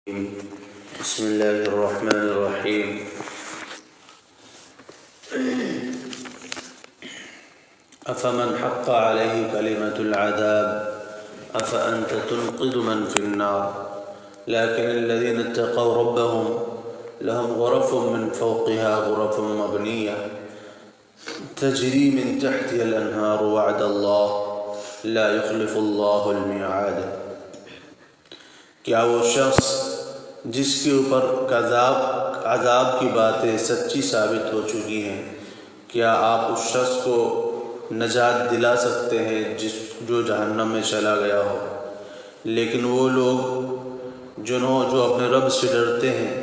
بسم اللہ الرحمن الرحیم افمن حق علیہ کلمۃ العذاب افانت تنقذ من فی النار لكن الذين اتقوا ربهم لهم غرف من فوقها غرف مبنية تجري من تحتها الانهار وعد الله لا يخلف الله الميعاد۔ کیا وہ شخص جس کے اوپر عذاب کی باتیں سچی ثابت ہو چکی ہیں، کیا آپ اس شخص کو نجات دلا سکتے ہیں جو جہنم میں چلا گیا ہو؟ لیکن وہ لوگ جو اپنے رب سے ڈرتے ہیں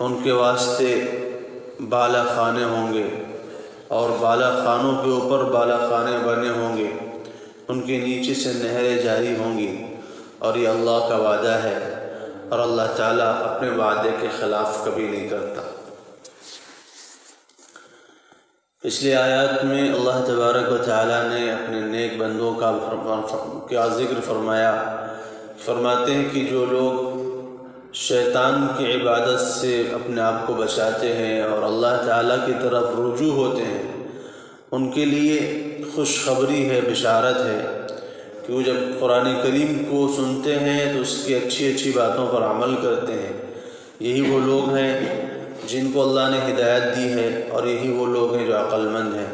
ان کے واسطے بالا خانے ہوں گے، اور بالا خانوں کے اوپر بالا خانے بنے ہوں گے، ان کے نیچے سے نہریں جاری ہوں گی، اور یہ اللہ کا وعدہ ہے، اور اللہ تعالیٰ اپنے وعدے کے خلاف کبھی نہیں کرتا۔ پچھلی آیات میں اللہ تبارک و تعالیٰ نے اپنے نیک بندوں کا ذکر فرماتے ہیں کہ جو لوگ شیطان کی عبادت سے اپنے آپ کو بچاتے ہیں اور اللہ تعالیٰ کی طرف رجوع ہوتے ہیں، ان کے لیے خوشخبری ہے، بشارت ہے کہ وہ جب قرآن کریم کو سنتے ہیں تو اس کی اچھی باتوں پر عمل کرتے ہیں۔ یہی وہ لوگ ہیں جن کو اللہ نے ہدایت دی ہے، اور یہی وہ لوگ ہیں جو عقل مند ہیں۔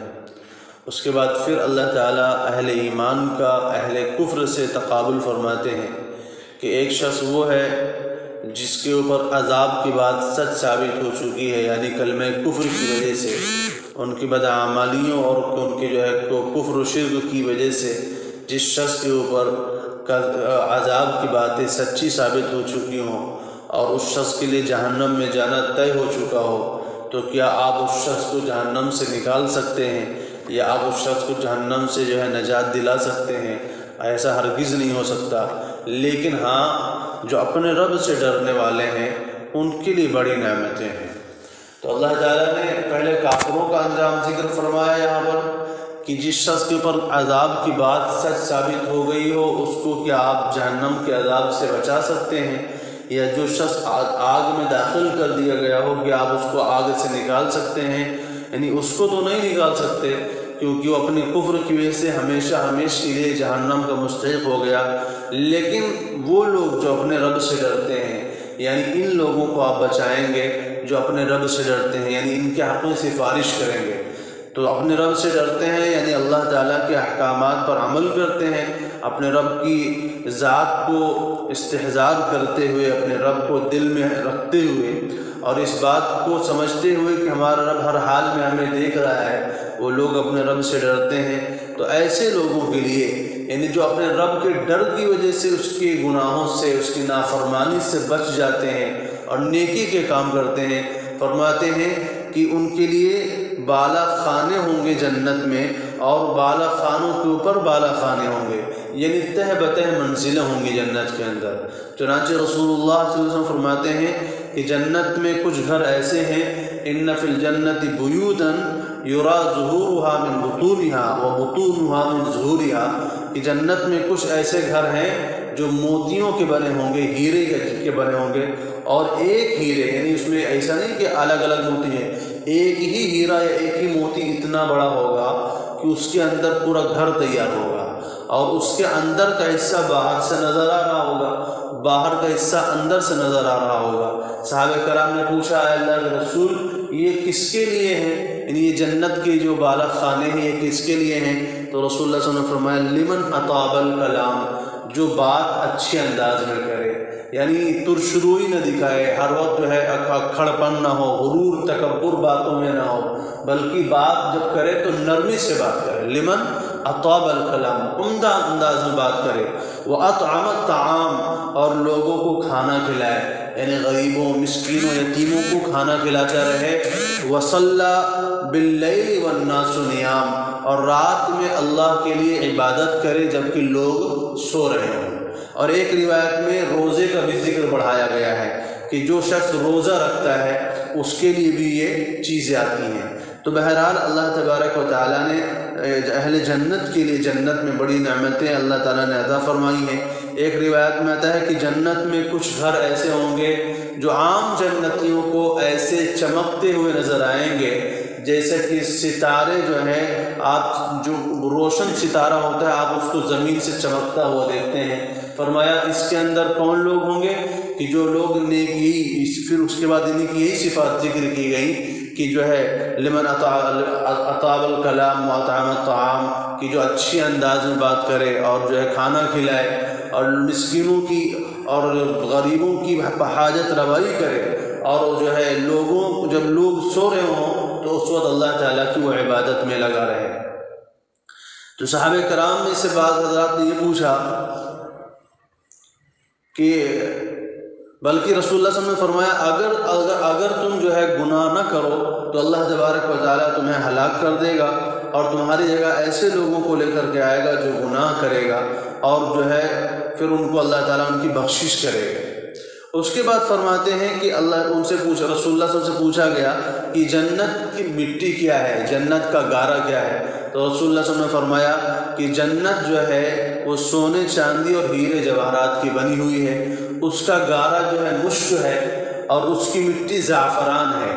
اس کے بعد پھر اللہ تعالیٰ اہل ایمان کا اہل کفر سے تقابل فرماتے ہیں کہ ایک شخص وہ ہے جس کے اوپر عذاب کی بات سچ ثابت ہو چکی ہے، یعنی کلمہ کفر کی وجہ سے، ان کی بدعمالیوں اور ان کے کفر و شرک کی وجہ سے جس شخص کے اوپر عذاب کی باتیں سچی ثابت ہو چکی ہوں اور اس شخص کے لیے جہنم میں جانا طے ہو چکا ہو، تو کیا آپ اس شخص کو جہنم سے نکال سکتے ہیں، یا آپ اس شخص کو جہنم سے نجات دلا سکتے ہیں؟ ایسا ہرگز نہیں ہو سکتا۔ لیکن ہاں، جو اپنے رب سے ڈرنے والے ہیں ان کے لیے بڑی نعمتیں ہیں۔ تو اللہ تعالیٰ نے پہلے کافروں کا انجام ذکر فرمایا یہاں پر کہ جس شخص کے اوپر عذاب کی بات سچ ثابت ہو گئی ہو، اس کو کیا آپ جہنم کے عذاب سے بچا سکتے ہیں، یا جو شخص آگ میں داخل کر دیا گیا ہو کیا آپ اس کو آگ سے نکال سکتے ہیں؟ یعنی اس کو تو نہیں نکال سکتے، کیونکہ وہ اپنے کفر کی وجہ سے ہمیشہ کے لیے جہنم کا مستحق ہو گیا۔ لیکن وہ لوگ جو اپنے رب سے ڈرتے ہیں، یعنی ان لوگوں کو آپ بچائیں گے جو اپنے رب سے ڈرتے ہیں، یعنی ان کے حق میں سفارش کریں گے۔ تو اپنے رب سے ڈرتے ہیں یعنی اللہ تعالیٰ کے احکامات پر عمل کرتے ہیں، اپنے رب کی ذات کو استحضار کرتے ہوئے، اپنے رب کو دل میں رکھتے ہوئے، اور اس بات کو سمجھتے ہوئے کہ ہمارا رب ہر حال میں ہمیں دیکھ رہا ہے، وہ لوگ اپنے رب سے ڈرتے ہیں۔ تو ایسے لوگوں کے لیے، یعنی جو اپنے رب کے ڈر کی وجہ سے اس کے گناہوں سے، اس کی نافرمانی سے بچ جاتے ہیں اور نیکی کے کام کرتے ہیں، فرماتے ہیں کہ ان کے لیے بالا خانے ہوں گے جنت میں، اور بالا خانوں کے اوپر بالا خانے ہوں گے، یعنی تہ بتہ منزلیں ہوں گی جنت کے اندر۔ چنانچہ رسول اللہ صلی اللہ علیہ وسلم فرماتے ہیں کہ جنت میں کچھ گھر ایسے ہیں، ان فی الجنت بیوتا یرا ظہورها من بطونها وبطونها من ظہورها، کہ جنت میں کچھ ایسے گھر ہیں جو موتیوں کے بنے ہوں گے، ہیرے کے بنے ہوں گے، اور ایک ہیرے، یعنی اس میں ایسا نہیں کہ الگ الگ موتی ہے، ایک ہی ہیرا یا ایک ہی موتی اتنا بڑا ہوگا کہ اس کے اندر پورا گھر تیار ہوگا، اور اس کے اندر کا حصہ باہر سے نظر آ رہا ہوگا، باہر کا حصہ اندر سے نظر آ رہا ہوگا۔ صحابہ کرام نے پوچھا، اے اللہ کے رسول، یہ کس کے لیے ہیں؟ یعنی یہ جنت کے جو بالا خانے ہیں یہ کس کے لیے ہیں؟ تو رسول اللہ صلی اللہ علیہ وسلم نے فرمایا، لمن اطاب الکلام، جو بات اچھے انداز میں کرے، یعنی ترشروئی نہ دکھائے، ہر وقت کھڑپن نہ ہو، غرور تکبر باتوں میں نہ ہو، بلکہ بات جب کرے تو نرمی سے بات کرے۔ لمن اطاب الکلام، عمدہ انداز میں بات کرے۔ وَأَطْعَمَ الطَّعَامَ، اور لوگوں کو کھانا کھلائے، یعنی غریبوں، مسکینوں، یتیموں کو کھانا کھلاتا رہے۔ وَصَلَّى بِاللَّيْلِ وَالنَّاسُ نِيَامٌ، اور رات میں اللہ کے لیے عبادت کرے جبکہ لوگ سو رہے ہوں۔ اور ایک روایت میں روزے کا بھی ذکر بڑھایا گیا ہے کہ جو شخص روزہ رکھتا ہے اس کے لیے بھی یہ چیزیں آتی ہیں۔ تو بہرحال اللہ تبارک و تعالیٰ نے اہل جنت کے لیے جنت میں بڑی نعمتیں اللہ تعالیٰ نے عطا فرمائی ہیں۔ ایک روایت میں آتا ہے کہ جنت میں کچھ گھر ایسے ہوں گے جو عام جنتیوں کو ایسے چمکتے ہوئے نظر آئیں گے جیسے کہ ستارے جو ہیں، آپ جو روشن ستارہ ہوتا ہے آپ اس کو زمین سے چمکتا ہوا دیکھتے ہیں۔ فرمایا اس کے اندر کون لوگ ہوں گے کہ جو لوگ نیکی، پھر اس کے بعد انہیں کی یہی صفات ذکر کی گئی کہ جو ہے لمن اطاب الکلام واطعم الطعام، کہ جو اچھی انداز میں بات کرے اور جو ہے کھانا کھلائے اور مسکینوں کی اور غریبوں کی حاجت روائی کرے، اور جو ہے لوگوں جب لوگ سو رہے ہوں تو اس وقت اللہ تعالیٰ کی وہ عبادت میں لگا رہے۔ تو صحابہ کرام میں سے بعض حضرات نے یہ پوچھا کہ بلکہ رسول اللہ صلی اللہ علیہ وسلم نے فرمایا اگر تم جو ہے گناہ نہ کرو تو اللہ تبارک و تعالیٰ تمہیں ہلاک کر دے گا اور تمہاری جگہ ایسے لوگوں کو لے کر کے آئے گا جو گناہ کرے گا، اور جو ہے پھر ان کو اللہ تعالیٰ ان کی بخشش کرے گا۔ اس کے بعد فرماتے ہیں کہ ان سے پوچھا، رسول اللہ صلی اللہ علیہ وسلم سے پوچھا گیا کہ جنت کی مٹی کیا ہے، جنت کا گارا کیا ہے؟ تو رسول اللہ صلی اللہ علیہ وسلم نے فرمایا کہ جنت جو ہے وہ سونے چاندی اور ہیرے جواہرات کی بنی ہوئی ہے، اس کا گارا جو ہے مشک ہے، اور اس کی مٹی زعفران ہے،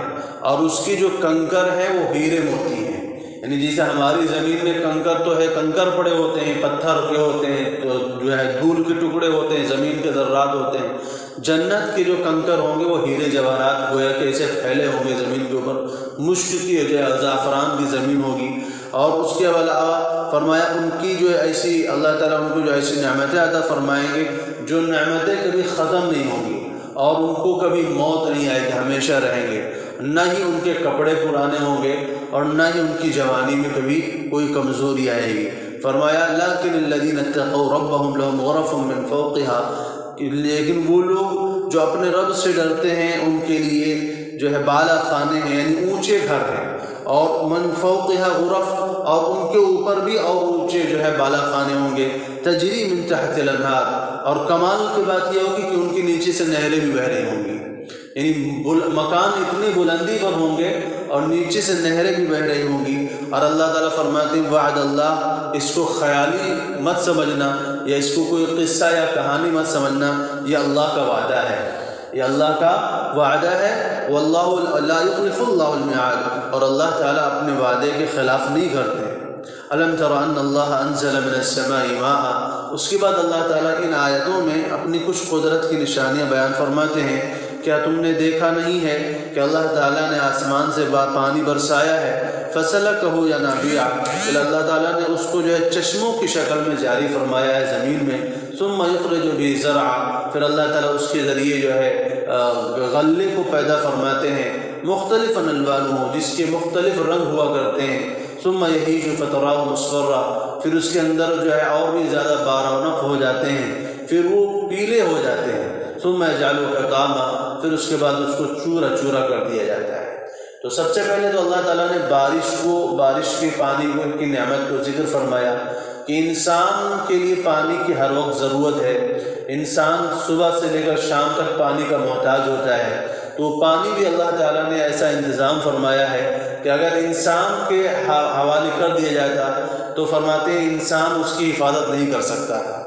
اور اس کی جو کنکر ہے وہ ہیرے موتی ہیں۔ یعنی جیسے ہماری زمین میں کنکر تو ہے، کنکر پڑے ہوتے ہیں، پتھر کے ہوتے ہیں، تو جو ہے دھول کے ٹکڑے ہوتے ہیں، زمین کے ذرات ہوتے ہیں، جنت کے جو کنکر ہوں گے وہ ہیرے جواہرات گویا کہ ایسے پھیلے ہوں گے زمین کے اوپر، مشک کی جو ہے زعفران کی زمین ہوگی۔ اور اس کے علاوہ فرمایا ان کی جو ایسی اللہ تعالیٰ ان کو جو ایسی نعمتیں عطا فرمائیں گے جو نعمتیں کبھی ختم نہیں ہوں گی، اور ان کو کبھی موت نہیں آئے گی، ہمیشہ رہیں گے، نہ ہی ان کے کپڑے پرانے ہوں گے، اور نہ ہی ان کی جوانی میں کبھی کوئی کمزوری آئے گی۔ فرمایا لَكِنَ الَّذِينَ اتَّقَوْا رَبَّهُمْ لَهُمْ غُرَفٌ مِّن فَوْقِهَا، لیکن وہ لوگ جو اپنے رب سے ڈرتے ہیں ان کے لیے جو ہے بالا خانے ہیں، یعنی اونچے گھر ہیں، اور من فوقها غرف، اور ان کے اوپر بھی اور اونچے جو ہے بالا خانے ہوں گے، تجری من تحت الانہار، اور کمال کی بات یہ ہوگی کہ ان کے نیچے سے نہریں بھی بہہ رہی ہوں گی، یعنی مکان اتنی بلندی پر ہوں گے اور نیچے سے نہریں بھی بہہ رہی ہوں گی۔ اور اللہ تعالیٰ فرماتے ہیں وعد اللہ، اس کو خیالی مت سمجھنا یا اس کو کوئی قصہ یا کہانی مت سمجھنا، یہ اللہ کا وعدہ ہے، یہ اللہ کا وعدہ ہے۔ واللہ لا یخلف اللہ المیعاد، اور اللہ تعالیٰ اپنے وعدے کے خلاف نہیں کرتے۔ الم تر ان اللہ انزل من السماء ماء، اس کے بعد اللہ تعالیٰ ان آیتوں میں اپنی کچھ قدرت کی نشانیاں بیان فرماتے ہیں۔ کیا تم نے دیکھا نہیں ہے کہ اللہ تعالیٰ نے آسمان سے پانی برسایا ہے، فسلکہ ینابیع، پھر اللہ تعالیٰ نے اس کو جو ہے چشموں کی شکل میں جاری فرمایا ہے زمین میں، ثم یخرج به زرعا، پھر اللہ تعالیٰ اس کے ذریعے جو ہے غلے کو پیدا فرماتے ہیں، مختلفا الوانہ، جس کے مختلف رنگ ہوا کرتے ہیں، ثم یہیج فتراہ مصفرا، پھر اس کے اندر جو ہے اور بھی زیادہ بارونق ہو جاتے ہیں، پھر وہ پیلے ہو جاتے ہیں، ثم یجعلہ حطاما، پھر اس کے بعد اس کو چورا چورا کر دیا جاتا ہے۔ تو سب سے پہلے تو اللہ تعالیٰ نے بارش کے پانی کی نعمت کو ذکر فرمایا کہ انسان کے لیے پانی کی ہر وقت ضرورت ہے، انسان صبح سے لے کر شام تک پانی کا محتاج ہوتا ہے، تو پانی بھی اللہ تعالیٰ نے ایسا انتظام فرمایا ہے کہ اگر انسان کے حوالے کر دیا جاتا تو فرماتے ہیں انسان اس کی حفاظت نہیں کر سکتا تھا۔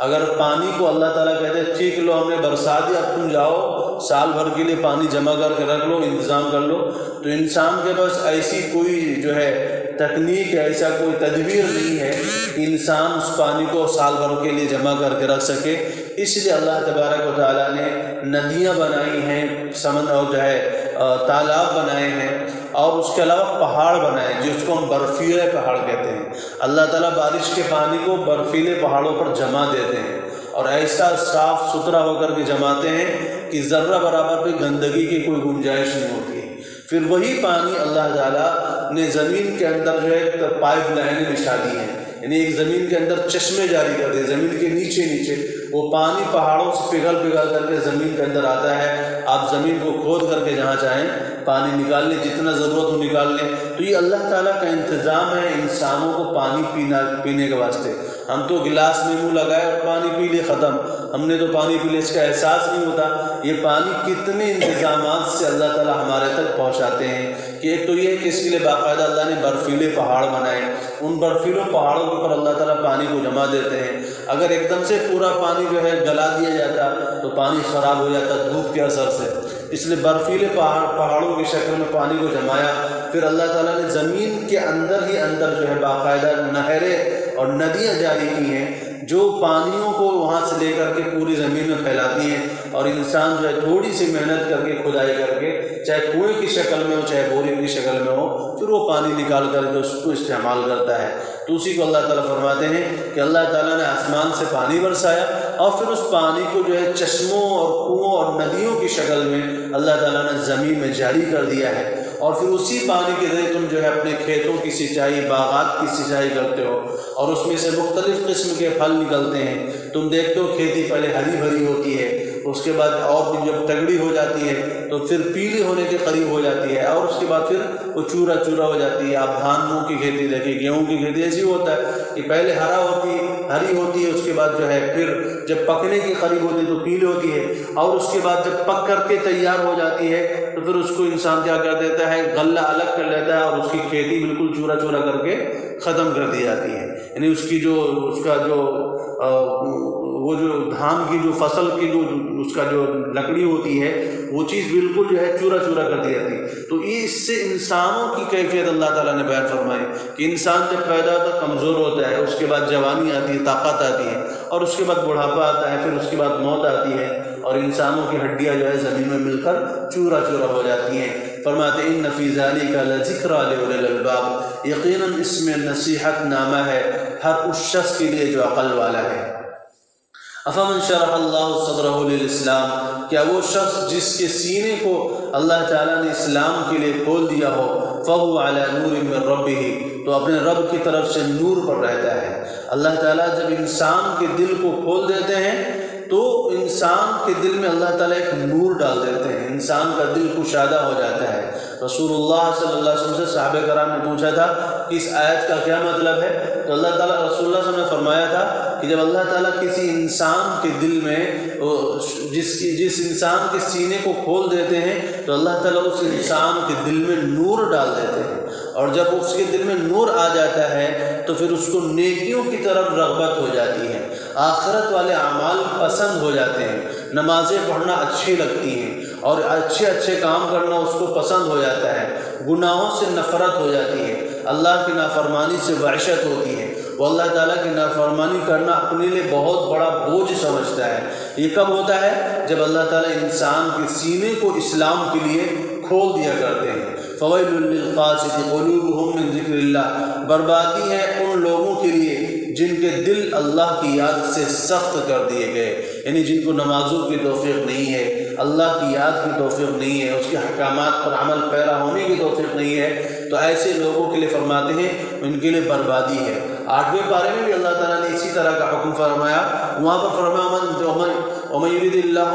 اگر پانی کو اللہ تعالیٰ کہتے ٹھیک لو ہم نے برسا دیا، اب تم جاؤ سال بھر کے لیے پانی جمع کر کے رکھ لو، انتظام کر لو، تو انسان کے پاس ایسی کوئی جو ہے تکنیک، ایسا کوئی تدبیر نہیں ہے کہ انسان اس پانی کو سال بھر کے لیے جمع کر کے رکھ سکے۔ اس لیے اللہ تبارک و تعالیٰ نے ندیاں بنائی ہیں، سمندر اور جو ہے تالاب بنائے ہیں، اور اس کے علاوہ پہاڑ بنائے جس کو ہم برفیلے پہاڑ کہتے ہیں۔ اللہ تعالیٰ بارش کے پانی کو برفیلے پہاڑوں پر جما دیتے ہیں، اور ایسا صاف ستھرا ہو کر کے جماتے ہیں کہ ذرہ برابر پہ گندگی کی کوئی گنجائش نہیں ہوتی۔ پھر وہی پانی اللہ تعالیٰ نے زمین کے اندر جو ہے پائپ لائنیں بچھا دی ہیں، یعنی ایک زمین کے اندر چشمے جاری کر دیں، زمین کے نیچے وہ پانی پہاڑوں سے پگھل کر کے زمین کے اندر آتا ہے، آپ زمین کو کھود کر کے جہاں چاہیں پانی نکال لیں، جتنا ضرورت ہو نکال لیں۔ تو یہ اللہ تعالیٰ کا انتظام ہے انسانوں کو پانی پینے کے واسطے۔ ہم تو گلاس میں منہ لگائے اور پانی پی لے، ختم، ہم نے تو پانی پی لے، اس کا احساس نہیں ہوتا۔ یہ پانی کتنے انتظامات سے اللہ تعالیٰ ہمارے تک پہنچاتے ہیں کہ ایک تو یہ ہے کہ اس کے لیے باقاعدہ اللہ نے برفیلے پہاڑ بنائے، ان برفیلوں پہاڑوں کے اوپر اللہ تعالیٰ پانی کو جما دیتے ہیں، اگر ایک دم سے پورا پانی جو ہے گلا دیا جاتا تو پانی خراب ہو جاتا دھوپ کے اثر سے، اس لیے برفیلے پہاڑوں کی شکل میں پانی کو جمایا، پھر اللہ تعالیٰ نے زمین کے اندر ہی اندر جو ہے باقاعدہ نہریں اور ندیاں جاری کی ہیں جو پانیوں کو وہاں سے لے کر کے پوری زمین میں پھیلاتی ہیں، اور انسان جو ہے تھوڑی سی محنت کر کے کھدائی کر کے چاہے کنویں کی شکل میں ہو چاہے بوری کی شکل میں ہو پھر وہ پانی نکال کر کے اس کو استعمال کرتا ہے۔ تو اسی کو اللہ تعالیٰ فرماتے ہیں کہ اللہ تعالیٰ نے آسمان سے پانی برسایا اور پھر اس پانی کو جو ہے چشموں اور کنووں اور ندیوں کی شکل میں اللہ تعالیٰ نے زمین میں جاری کر دیا ہے، اور پھر اسی پانی کے ذریعے تم جو ہے اپنے کھیتوں کی سینچائی، باغات کی سینچائی کرتے ہو، اور اس میں سے مختلف قسم کے پھل نکلتے ہیں۔ تم دیکھتے ہو کھیتی پہلے ہری بھری ہوتی ہے، اس کے بعد اور بھی جب تگڑی ہو جاتی ہے تو پھر پیلی ہونے کے قریب ہو جاتی ہے، اور اس کے بعد پھر وہ چورا چورا ہو جاتی ہے۔ آپ دھانوں کی کھیتی دیکھیں، گیہوں کی کھیتی ایسی ہوتا ہے کہ پہلے ہری ہوتی ہے، اس کے بعد جو ہے پھر جب پکنے کے قریب ہوتی ہے تو پیلی ہوتی ہے، اور اس کے بعد جب پک کر کے تیار ہو جاتی ہے تو پھر اس کو انسان کیا کر دیتا ہے، غلہ الگ کر لیتا ہے اور اس کی کھیتی بالکل چورا چورا کر کے ختم کر دی جاتی ہے۔ یعنی وہ جو دھان کی جو فصل کی جو اس کا جو لکڑی ہوتی ہے وہ چیز بالکل جو ہے چورا چورا کر دی جاتی ہے۔ تو اس سے انسانوں کی کیفیت اللہ تعالیٰ نے بیان فرمائی کہ انسان جب پیدا ہوتا ہے کمزور ہوتا ہے، اس کے بعد جوانی آتی ہے، طاقت آتی ہے، اور اس کے بعد بڑھاپا آتا ہے، پھر اس کے بعد موت آتی ہے، اور انسانوں کی ہڈیاں جو ہے زمین میں مل کر چورا چورا ہو جاتی ہیں۔ فرماتے ان فی ذالک لذکریٰ لاولی الالباب، یقیناً اس میں نصیحت نامہ ہے ہر اس شخص کے لیے جو عقل والا ہے۔ افمن شرح اللہ صدرہ للاسلام، کیا وہ شخص جس کے سینے کو اللہ تعالیٰ نے اسلام کے لیے کھول دیا ہو، فہو علی نور من ربہ، تو اپنے رب کی طرف سے نور پر رہتا ہے۔ اللہ تعالیٰ جب انسان کے دل کو کھول دیتے ہیں تو انسان کے دل میں اللہ تعالیٰ ایک نور ڈال دیتے ہیں، انسان کا دل کشادہ ہو جاتا ہے۔ رسول اللہ صلی اللہ علیہ وسلم سے صحابہ کرام نے پوچھا تھا کہ اس آیت کا کیا مطلب ہے، تو اللہ تعالیٰ رسول اللہ صلی اللہ علیہ وسلم نے فرمایا تھا کہ جب اللہ تعالیٰ کسی انسان کے دل میں جس انسان کے سینے کو کھول دیتے ہیں تو اللہ تعالیٰ اس انسان کے دل میں نور ڈال دیتے ہیں، اور جب اس کے دل میں نور آ جاتا ہے تو پھر اس کو نیکیوں کی طرف رغبت ہو جاتی ہے، آخرت والے اعمال پسند ہو جاتے ہیں، نمازیں پڑھنا اچھی لگتی ہیں، اور اچھے کام کرنا اس کو پسند ہو جاتا ہے، گناہوں سے نفرت ہو جاتی ہے، اللہ کی نافرمانی سے وحشت ہوتی ہے، وہ اللہ تعالیٰ کی نافرمانی کرنا اپنے لیے بہت بڑا بوجھ سمجھتا ہے۔ یہ کب ہوتا ہے؟ جب اللہ تعالیٰ انسان کے سینے کو اسلام کے لیے کھول دیا کرتے ہیں۔ فویل للقاسیۃ قلوبہم من ذکر اللہ، بربادی ہے ان لوگوں کے لیے جن کے دل اللہ کی یاد سے سخت کر دیے گئے، یعنی جن کو نمازوں کی توفیق نہیں ہے، اللہ کی یاد کی توفیق نہیں ہے، اس کے احکامات پر عمل پیرا ہونے کی توفیق نہیں ہے، تو ایسے لوگوں کے لیے فرماتے ہیں ان کے لیے بربادی ہے۔ 8ویں پارے میں بھی اللہ تعالیٰ نے اسی طرح کا حکم فرمایا، وہاں پر فرمایا ومن یرید اللہ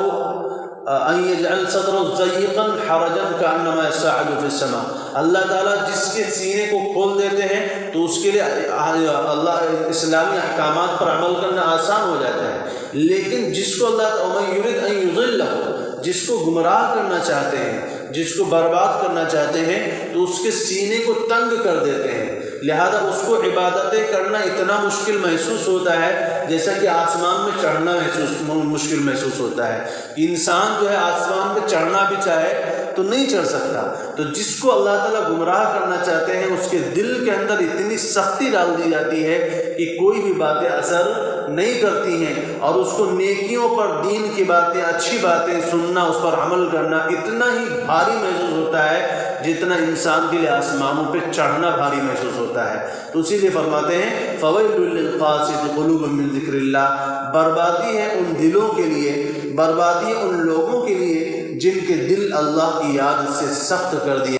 ان یجعل صدرہ ضیقا حرجا کانما یصعد فی السماء، اللہ تعالیٰ جس کے سینے کو کھول دیتے ہیں تو اس کے لیے اللہ اسلامی احکامات پر عمل کرنا آسان ہو جاتا ہے، لیکن جس کو اللہ ومن یرید ان یضلہ، جس کو گمراہ کرنا چاہتے ہیں، جس کو برباد کرنا چاہتے ہیں تو اس کے سینے کو تنگ کر دیتے ہیں، لہذا اس کو عبادتیں کرنا اتنا مشکل محسوس ہوتا ہے جیسا کہ آسمان میں چڑھنا مشکل محسوس ہوتا ہے۔ انسان جو ہے آسمان میں چڑھنا بھی چاہے تو نہیں چڑھ سکتا، تو جس کو اللہ تعالیٰ گمراہ کرنا چاہتے ہیں اس کے دل کے اندر اتنی سختی ڈال دی جاتی ہے کہ کوئی بھی باتیں اثر نہیں کرتی ہیں، اور اس کو نیکیوں پر، دین کی باتیں، اچھی باتیں سننا، اس پر عمل کرنا اتنا ہی بھاری محسوس ہوتا ہے جتنا انسان کے لیے آسمانوں پہ چڑھنا بھاری محسوس ہوتا ہے۔ تو اسی لیے فرماتے ہیں فویل للقاسیۃ قلوبہم من ذکر اللہ، بربادی ہے ان دلوں کے لیے، بربادی ہے ان لوگوں کے لیے جن کے دل اللہ کی یاد سے سخت کر دیا